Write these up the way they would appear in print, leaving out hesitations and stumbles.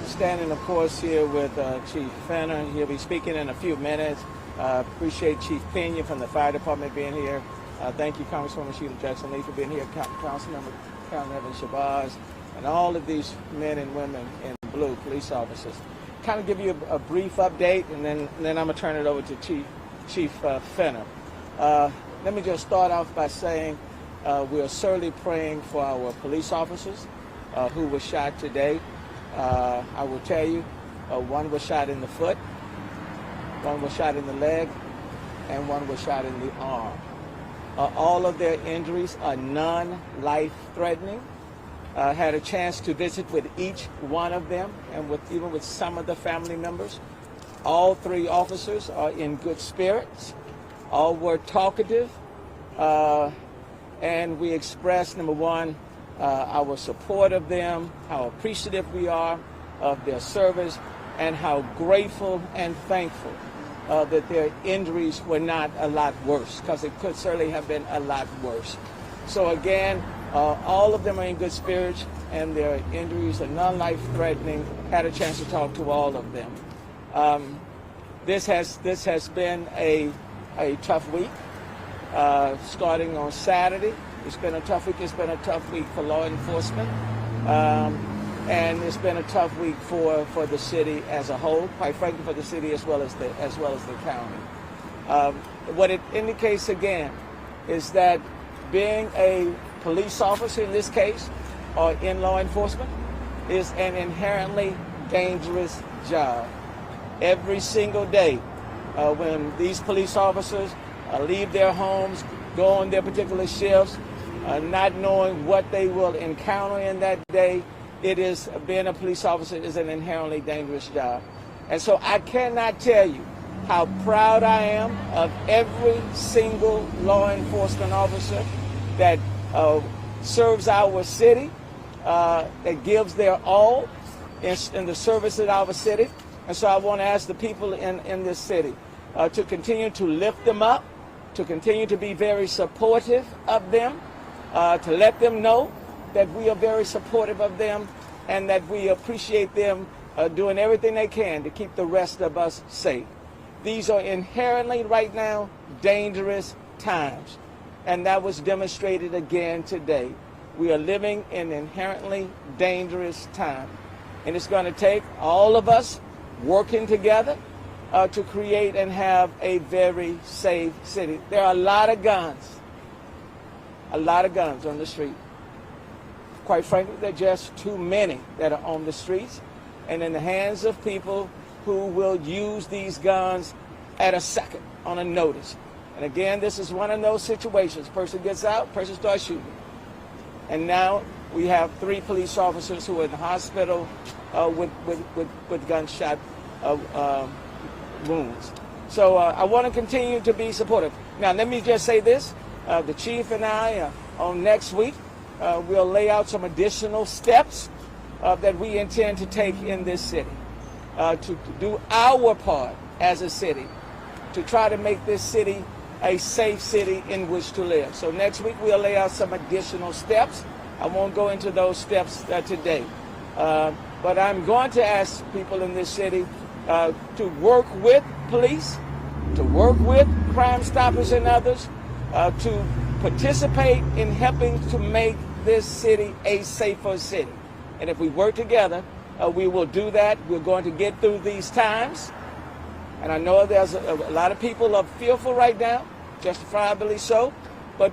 Standing, of course, here with Chief Fenner. He'll be speaking in a few minutes. Appreciate Chief Pena from the Fire Department being here. Thank you, Congresswoman Sheila Jackson-Lee, for being here, Councilmember Carolyn Evans Shabazz, and all of these men and women in blue, police officers. Kind of give you a brief update, and then I'm going to turn it over to Chief Fenner. Let me just start off by saying we are certainly praying for our police officers who were shot today. I will tell you, one was shot in the foot, one was shot in the leg, and one was shot in the arm. All of their injuries are non-life-threatening. Had a chance to visit with each one of them and even with some of the family members. All three officers are in good spirits. All were talkative, and we expressed, number one, our support of them, how appreciative we are of their service, and how grateful and thankful that their injuries were not a lot worse, because it could certainly have been a lot worse. So again, all of them are in good spirits, and their injuries are non-life-threatening. Had a chance to talk to all of them. This has been a tough week, starting on Saturday. It's been a tough week. It's been a tough week for law enforcement, and it's been a tough week for the city as a whole. Quite frankly, for the city as well as the county. What it indicates again is that being a police officer in this case, or in law enforcement, is an inherently dangerous job. Every single day, when these police officers leave their homes, go on their particular shifts, not knowing what they will encounter in that day, being a police officer is an inherently dangerous job. And so I cannot tell you how proud I am of every single law enforcement officer that serves our city, that gives their all in the service of our city. And so I want to ask the people in this city to continue to lift them up, to continue to be very supportive of them, to let them know that we are very supportive of them and that we appreciate them doing everything they can to keep the rest of us safe. These are inherently right now dangerous times, and that was demonstrated again today. We are living in inherently dangerous time, and it's going to take all of us working together to create and have a very safe city. There are a lot of guns on the street. Quite frankly, there are just too many that are on the streets and in the hands of people who will use these guns at a second, on a notice. And again, this is one of those situations. Person gets out, person starts shooting. And now we have 3 police officers who are in the hospital with gunshot wounds. So I want to continue to be supportive. Now, let me just say this. The chief and I, on next week, we'll lay out some additional steps that we intend to take in this city to do our part as a city to try to make this city a safe city in which to live. So next week, we'll lay out some additional steps. I won't go into those steps today. But I'm going to ask people in this city to work with police, to work with Crime Stoppers and others, to participate in helping to make this city a safer city. And if we work together, we will do that. We're going to get through these times. And I know there's a lot of people are fearful right now, justifiably so, but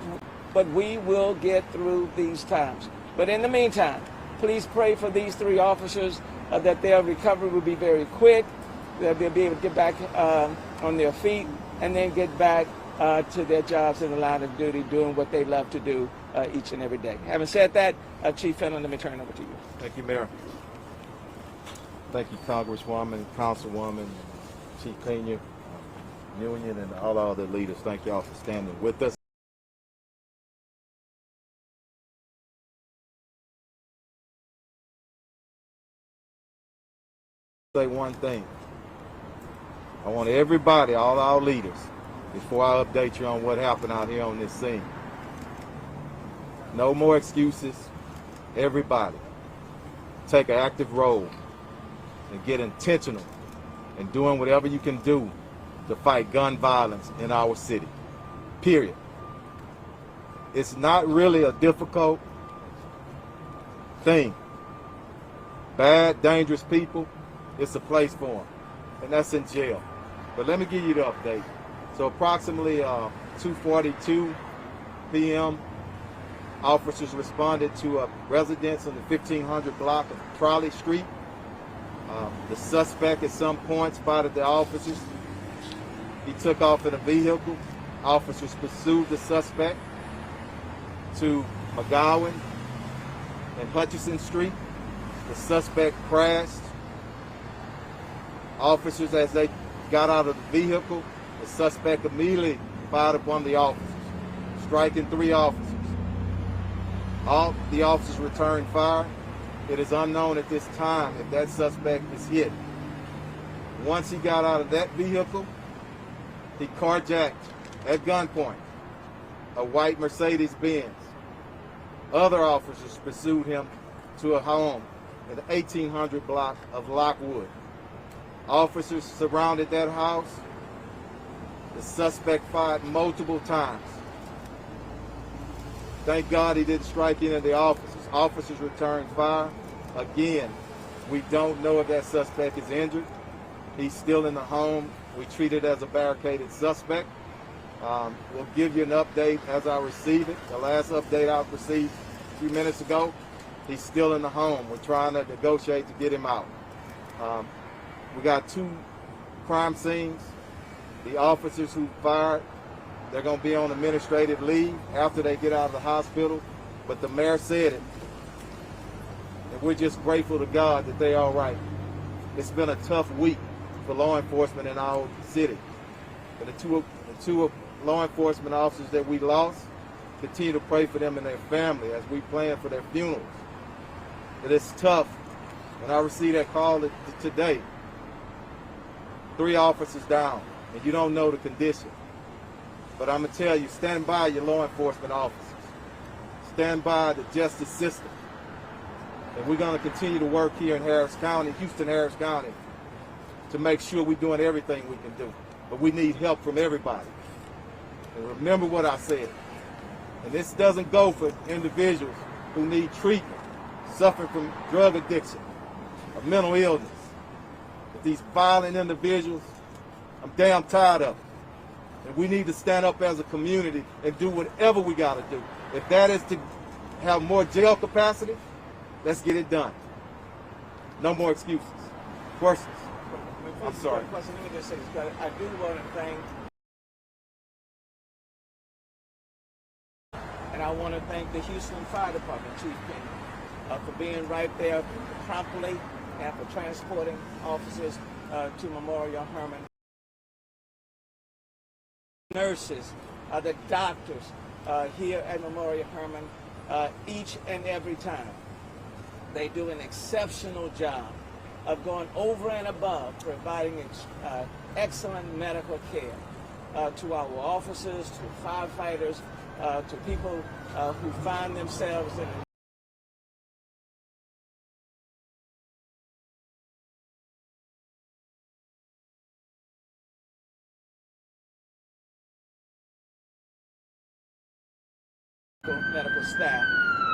we will get through these times. But in the meantime, please pray for these 3 officers that their recovery will be very quick, that they'll be able to get back on their feet and then get back to their jobs in the line of duty, doing what they love to do each and every day. Having said that, Chief Fenner, let me turn it over to you. Thank you, Mayor. Thank you, Congresswoman, Councilwoman, Chief Pena, Union, and all our other leaders. Thank y'all for standing with us. Say one thing. I want everybody, all our leaders, before I update you on what happened out here on this scene. No more excuses. Everybody, take an active role and get intentional in doing whatever you can do to fight gun violence in our city. Period. It's not really a difficult thing. Bad, dangerous people, it's a place for them, and that's in jail. But let me give you the update. So approximately 2:42 p.m., officers responded to a residence on the 1500 block of Trolley Street. The suspect at some point spotted the officers. He took off in a vehicle. Officers pursued the suspect to McGowan and Hutchison Street. The suspect crashed. Officers, as they got out of the vehicle, the suspect immediately fired upon the officers, striking 3 officers. All the officers returned fire. It is unknown at this time if that suspect is hit. Once he got out of that vehicle, he carjacked at gunpoint a white Mercedes-Benz. Other officers pursued him to a home in the 1800 block of Lockwood. Officers surrounded that house. The suspect fired multiple times. Thank God he didn't strike any of the officers. Officers returned fire. Again, we don't know if that suspect is injured. He's still in the home. We treat it as a barricaded suspect. We'll give you an update as I receive it. The last update I received a few minutes ago, he's still in the home. We're trying to negotiate to get him out. We got 2 crime scenes. The officers who fired, they're going to be on administrative leave after they get out of the hospital. But the mayor said it. And we're just grateful to God that they're all right. It's been a tough week for law enforcement in our city. And the two law enforcement officers that we lost, continue to pray for them and their family as we plan for their funerals. But it's tough. When I received that call today, 3 officers down, and you don't know the condition. But I'm going to tell you, stand by your law enforcement officers. Stand by the justice system. And we're going to continue to work here in Harris County, Houston-Harris County, to make sure we're doing everything we can do. But we need help from everybody. And remember what I said. And this doesn't go for individuals who need treatment, suffering from drug addiction, or mental illness. But these violent individuals, I'm damn tired of them. And we need to stand up as a community and do whatever we got to do. If that is to have more jail capacity, let's get it done. No more excuses. Questions? I'm sorry. Let me just say this. I do want to thank, and I want to thank the Houston Fire Department, Chief Penny, for being right there promptly and for transporting officers to Memorial Hermann. Nurses, the doctors here at Memorial Hermann, each and every time. They do an exceptional job of going over and above, providing excellent medical care to our officers, to firefighters, to people who find themselves in medical staff.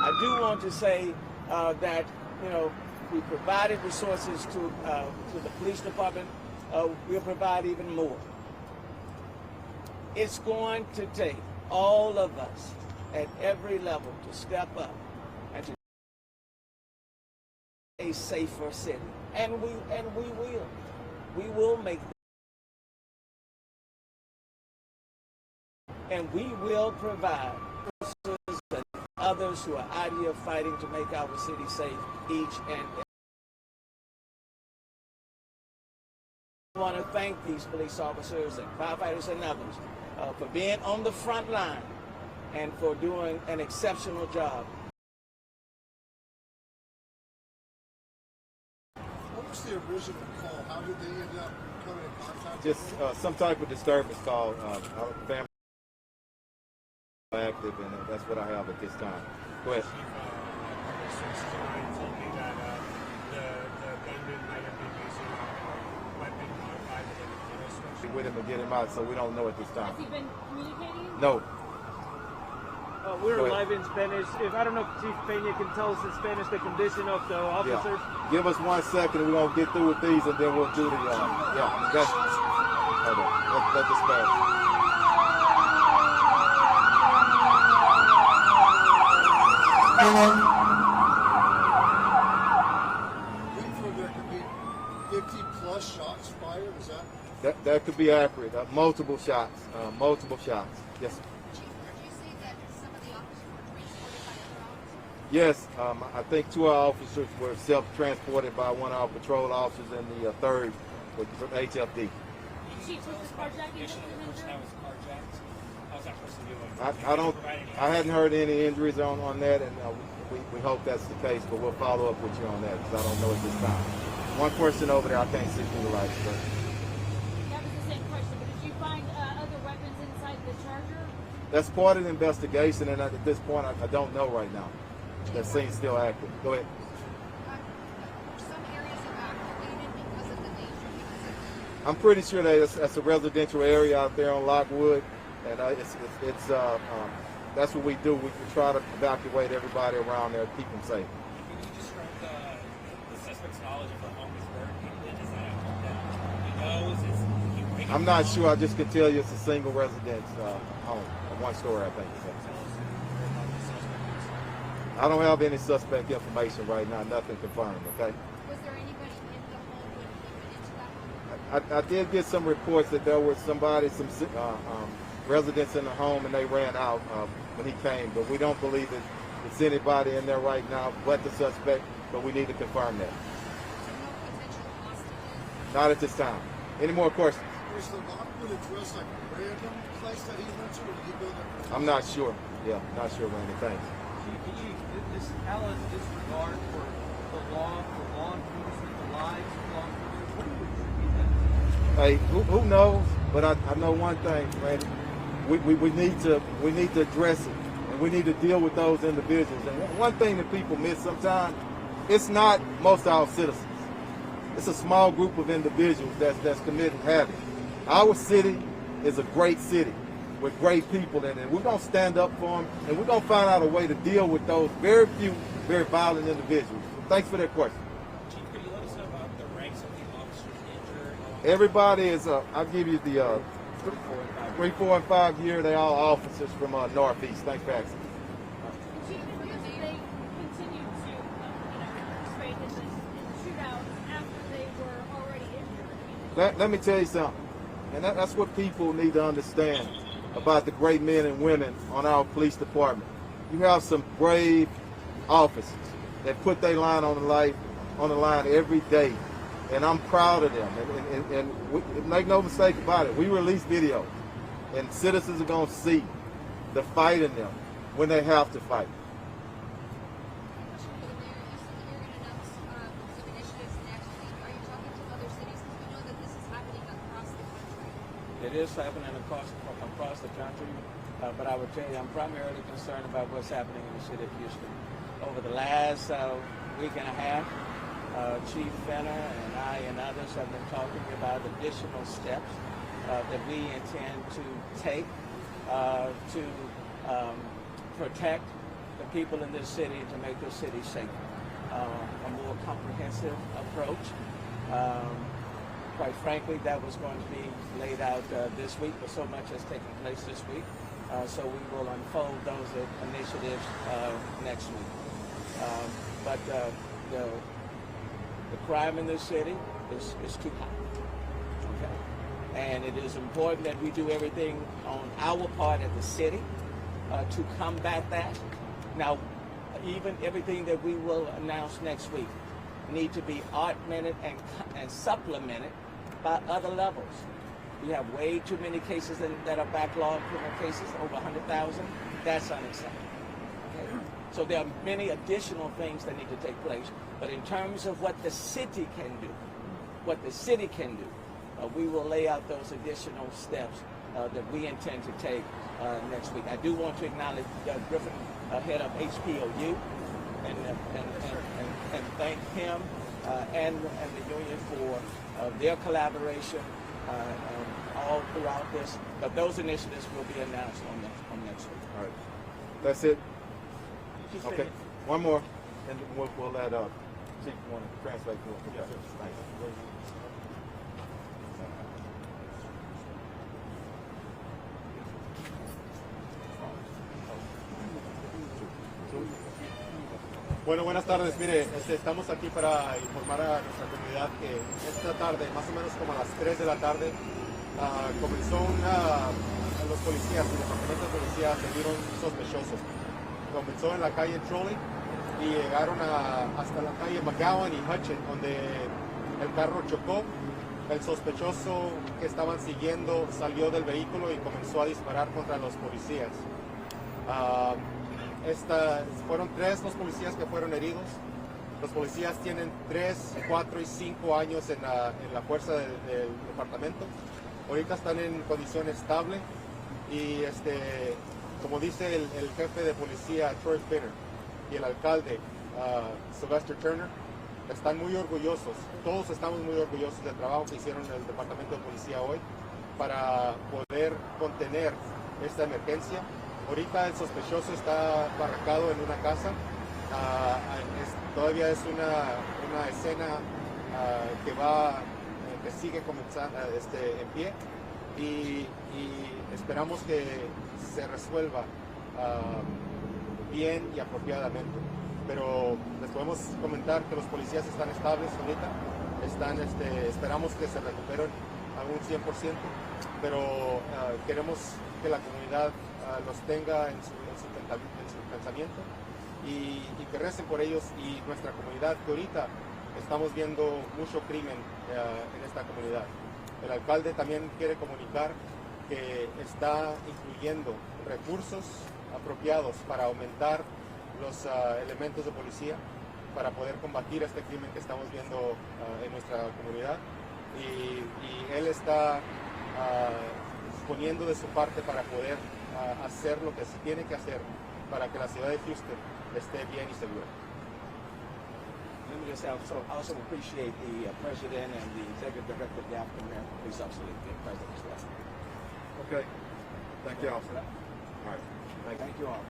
I do want to say that, you know, we provided resources to the police department. We'll provide even more. It's going to take all of us at every level to step up and to a safer city. And we will. We will make and we will provide and others who are out here fighting to make our city safe each and every. I want to thank these police officers and firefighters and others for being on the front line and for doing an exceptional job. What was the original call? How did they end up coming in contact? Just some type of disturbance call. Family active, and that's what I have at this time. Go ahead. Chief, told me that contact with him and get him out, so we don't know at this time. Has he been communicating? No. We're Go ahead. live in Spanish. If I don't know if Chief Peña can tell us in Spanish the condition of the officers. Yeah. Give us 1 second, and we're gonna get through with these, and then we'll do the yeah. That's, hold on. Let this pass. There could be 50 plus shots fired. Is that? That could be accurate. Multiple shots. Multiple shots. Yes. Sir. Chief, heard you say that some of the officers were transported by other officers? Yes, I think 2 of our officers were self-transported by one of our patrol officers, and the third was from HFD. Chief, was this carjacking That was carjacked. How's that person doing? I hadn't heard any injuries on that, and we hope that's the case, but we'll follow up with you on that because I don't know at this time. One person over there, I can't see through the lights, but That was the same question, but did you find other weapons inside the Charger? that's part of the investigation, and at this point, I don't know right now. That scene's still active. Go ahead. Some areas evacuated because of the nature, because of I'm pretty sure that that's a residential area out there on Lockwood, and that's what we do. We try to evacuate everybody around there, keep them safe. Can you describe the suspect's knowledge of the home is burned? Is that he knows? Is he breaking? I'm not sure. I just can tell you it's a single residence home, one story, I think. I don't have any suspect information right now. Nothing confirmed. Okay. was there anybody in the home when he went into that home? I did get some reports that there was some residents in the home and they ran out when he came, but we don't believe that it's anybody in there right now but the suspect, but we need to confirm that. So no potential hostages? Not at this time. Any more questions? Was the Lockwood address like a random place that he went to, or did he go there? I'm not sure. Yeah, not sure, Randy. Thanks. This outlaws disregard for the law, for law enforcement, the lives of law enforcement. What do you attribute that to? Hey, who knows? But I know one thing, Randy. We need to address it, and we need to deal with those individuals. And one thing that people miss sometimes, it's not most of our citizens. It's a small group of individuals that's committing havoc. Our city is a great city with great people in it. We're gonna stand up for them, and we're gonna find out a way to deal with those very few, very violent individuals. Thanks for that question. Chief, could you let us know about the ranks of the officers injured? Everybody is, I'll give you the 3, 4, and 5 year. They all officers from Northeast. Thanks for asking. Chief, if they continued to participate in the shootout after they were already injured. Let me tell you something, and that's what people need to understand about the great men and women on our police department. You have some brave officers that put their line on the line every day, and I'm proud of them. And make no mistake about it, we release videos, and citizens are going to see the fight in them when they have to fight. Question for the mayor. You said that you're going to announce some initiatives next week. Are you talking to other cities? Because we know that this is happening across the country. It is happening across the country, but I would tell you I'm primarily concerned about what's happening in the city of Houston. Over the last week and a half, Chief Fenner and I and others have been talking about additional steps that we intend to take to protect the people in this city, to make this city safer. A more comprehensive approach. Quite frankly, that was going to be laid out this week, but so much has taken place this week. So we will unfold those initiatives next week. But the crime in this city is too high. Okay? And it is important that we do everything on our part as the city to combat that. Now, even everything that we will announce next week need to be augmented and supplemented by other levels. We have way too many cases that are backlogged, criminal cases, over 100,000. That's unacceptable. Okay? So there are many additional things that need to take place. But in terms of what the city can do, we will lay out those additional steps that we intend to take next week. I do want to acknowledge Doug Griffin, head of HPOU, and thank him and the union for their collaboration all throughout this. But those initiatives will be announced on next week. All right. That's it. Just Okay. finish. One more, and we'll let Chief want to translate for us. Yes, sir. Thanks. Bueno, buenas tardes. Mire, estamos aquí para informar a nuestra comunidad que esta tarde, más o menos como a las 3 de la tarde, comenzó los policías, el departamento de policía, se vieron sospechosos. Comenzó en la calle Trolley y llegaron hasta la calle McGowan y Hutchin, donde el carro chocó. El sospechoso que estaban siguiendo salió del vehículo y comenzó a disparar contra los policías. Fueron 3 los policías que fueron heridos. Los policías tienen 3, 4 y 5 años en la fuerza del departamento. Ahorita están en condición estable y como dice el jefe de policía Troy Finner y el alcalde Sylvester Turner, están muy orgullosos. Todos estamos muy orgullosos del trabajo que hicieron en el departamento de policía hoy para poder contener esta emergencia. Ahorita el sospechoso está barracado en una casa. Todavía es una escena que sigue comenzando en pie y esperamos que se resuelva bien y apropiadamente. Pero les podemos comentar que los policías están estables ahorita. Esperamos que se recuperen a un 100%, pero queremos que la comunidad los tenga en su pensamiento y que recen por ellos y nuestra comunidad, que ahorita estamos viendo mucho crimen en esta comunidad. El alcalde también quiere comunicar que está incluyendo recursos apropiados para aumentar los elementos de policía para poder combatir este crimen que estamos viendo en nuestra comunidad y él está poniendo de su parte para poder hacer lo que se tiene que hacer para que la ciudad de Houston esté bien y segura. Let me just also appreciate the president and the executive director of the African American Police Officer, the president's lesson. Okay. Thank you, officer. All right. Thank you all.